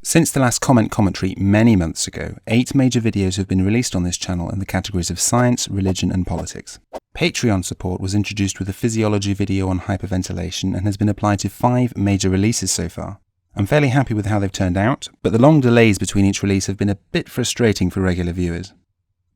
Since the last comment commentary many months ago, 8 major videos have been released on this channel in the categories of science, religion and politics. Patreon support was introduced with a physiology video on hyperventilation and has been applied to 5 major releases so far. I'm fairly happy with how they've turned out, but the long delays between each release have been a bit frustrating for regular viewers.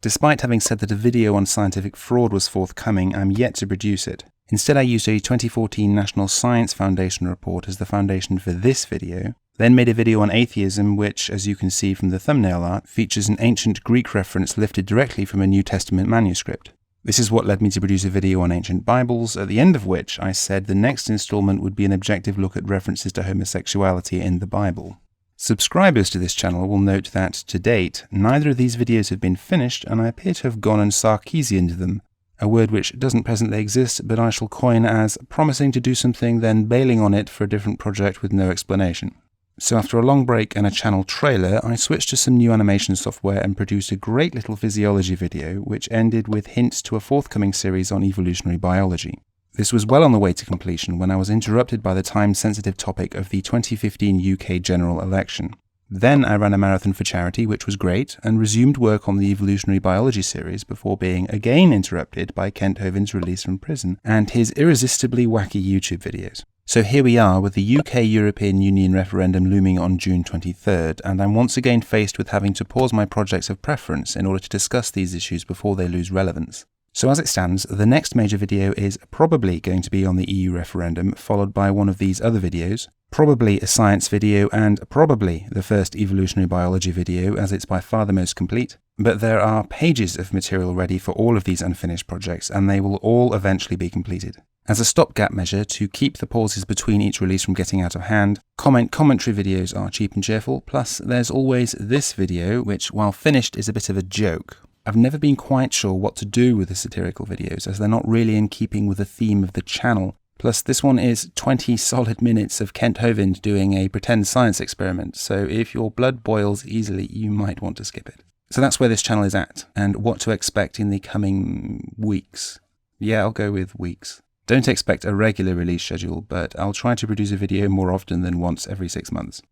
Despite having said that a video on scientific fraud was forthcoming, I'm yet to produce it. Instead, I used a 2014 National Science Foundation report as the foundation for this video, then made a video on atheism which, as you can see from the thumbnail art, features an ancient Greek reference lifted directly from a New Testament manuscript. This is what led me to produce a video on ancient Bibles, at the end of which I said the next installment would be an objective look at references to homosexuality in the Bible. Subscribers to this channel will note that, to date, neither of these videos have been finished and I appear to have gone and Sarkeesianed them, a word which doesn't presently exist but I shall coin as promising to do something then bailing on it for a different project with no explanation. So after a long break and a channel trailer, I switched to some new animation software and produced a great little physiology video which ended with hints to a forthcoming series on evolutionary biology. This was well on the way to completion when I was interrupted by the time-sensitive topic of the 2015 UK general election. Then I ran a marathon for charity, which was great, and resumed work on the evolutionary biology series before being again interrupted by Kent Hovind's release from prison and his irresistibly wacky YouTube videos. So here we are with the UK European Union referendum looming on June 23rd, and I'm once again faced with having to pause my projects of preference in order to discuss these issues before they lose relevance. So as it stands, the next major video is probably going to be on the EU referendum, followed by one of these other videos, probably a science video, and probably the first evolutionary biology video, as it's by far the most complete. But there are pages of material ready for all of these unfinished projects, and they will all eventually be completed. As a stopgap measure, to keep the pauses between each release from getting out of hand, commentary videos are cheap and cheerful, plus there's always this video, which, while finished, is a bit of a joke. I've never been quite sure what to do with the satirical videos, as they're not really in keeping with the theme of the channel. Plus, this one is 20 solid minutes of Kent Hovind doing a pretend science experiment, so if your blood boils easily, you might want to skip it. So that's where this channel is at, and what to expect in the coming weeks. Yeah, I'll go with weeks. Don't expect a regular release schedule, but I'll try to produce a video more often than once every 6 months.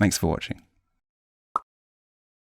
Thanks for watching.